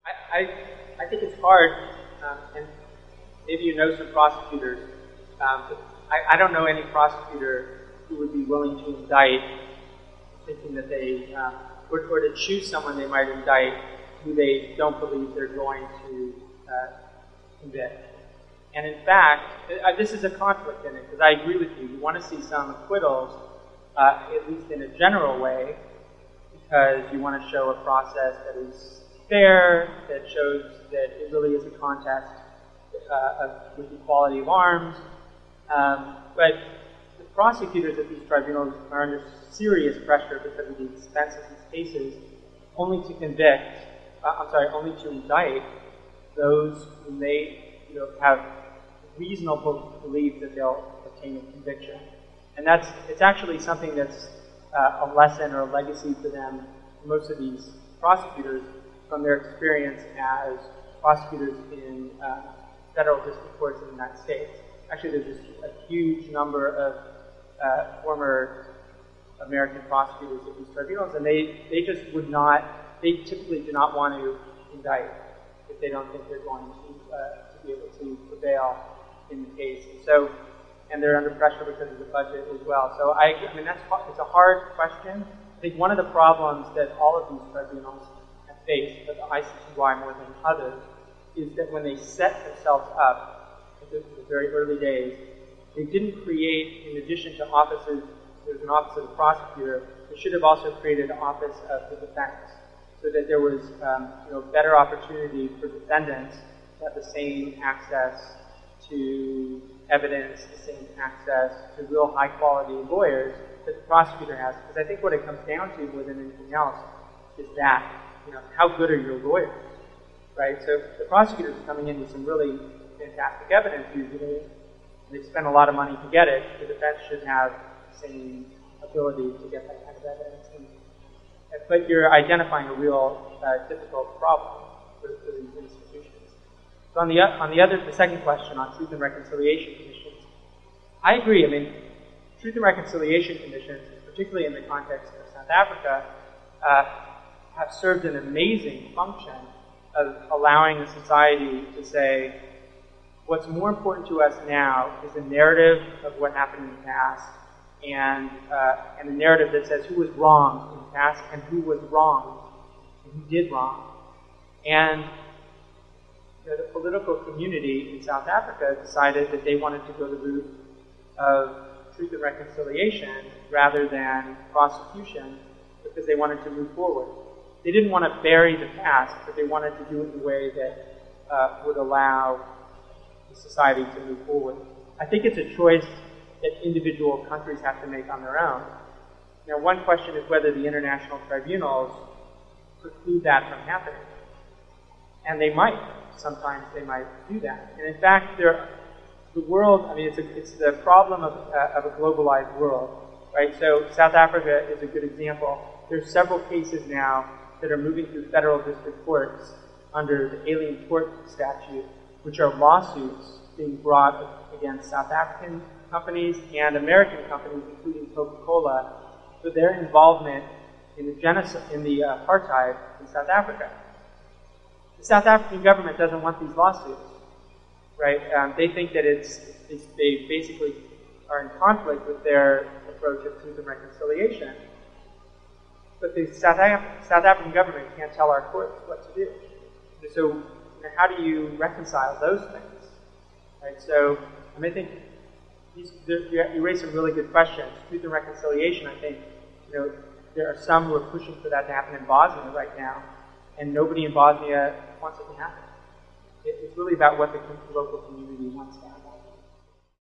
I think it's hard, and maybe you know some prosecutors, but I don't know any prosecutor who would be willing to indict, thinking that they, or to choose someone they might indict who they don't believe they're going to convict. And in fact, this is a conflict in it, because I agree with you. You want to see some acquittals, at least in a general way, because you want to show a process that is fair, that shows that it really is a contest with equality of arms. But the prosecutors at these tribunals are under serious pressure because of the expense of these cases, only to indict those whom they have reasonable belief that they'll obtain a conviction. And it's actually something that's a lesson or a legacy for them, most of these prosecutors, from their experience as prosecutors in federal district courts in the United States. Actually, there's just a huge number of former American prosecutors at these tribunals, and they just would not, they typically do not want to indict if they don't think they're going to be able to prevail in the case. And they're under pressure because of the budget as well. So I mean, it's a hard question. I think one of the problems that all of these tribunals have faced, but the ICTY more than others, is that when they set themselves up at the very early days, they didn't create, in addition to offices, there's an office of the prosecutor, they should have also created an office of the defense, so that there was better opportunity for defendants to have the same access to evidence, the same access to real high-quality lawyers that the prosecutor has. Because I think what it comes down to more than anything else is that, how good are your lawyers, right? So the prosecutors are coming in with some really fantastic evidence usually. They spend a lot of money to get it. The defense should have the same ability to get that kind of evidence. But you're identifying a real difficult problem for these institutions. So on the second question on Truth and Reconciliation Commissions, I agree. I mean, Truth and Reconciliation Commissions, particularly in the context of South Africa, have served an amazing function of allowing the society to say, what's more important to us now is the narrative of what happened in the past, and the narrative that says who was wrong in the past and who was wrong and who did wrong. And the political community in South Africa decided that they wanted to go the route of truth and reconciliation rather than prosecution because they wanted to move forward. They didn't want to bury the past, but they wanted to do it in a way that would allow the society to move forward. I think it's a choice that individual countries have to make on their own. Now, one question is whether the international tribunals preclude that from happening. And they might. Sometimes they might do that. And in fact, the world, I mean, it's the problem of a globalized world, right? So South Africa is a good example. There's several cases now that are moving through federal district courts under the Alien Tort Statute, which are lawsuits being brought against South African companies and American companies, including Coca-Cola, for their involvement in the genocide, in the apartheid in South Africa. The South African government doesn't want these lawsuits, right? They think that they basically are in conflict with their approach of truth and reconciliation. But the South African government can't tell our courts what to do. So how do you reconcile those things, right? So I think you raise some really good questions. Truth and reconciliation, I think, there are some who are pushing for that to happen in Bosnia right now, and nobody in Bosnia wants it to happen. It's really about what the local community wants to happen.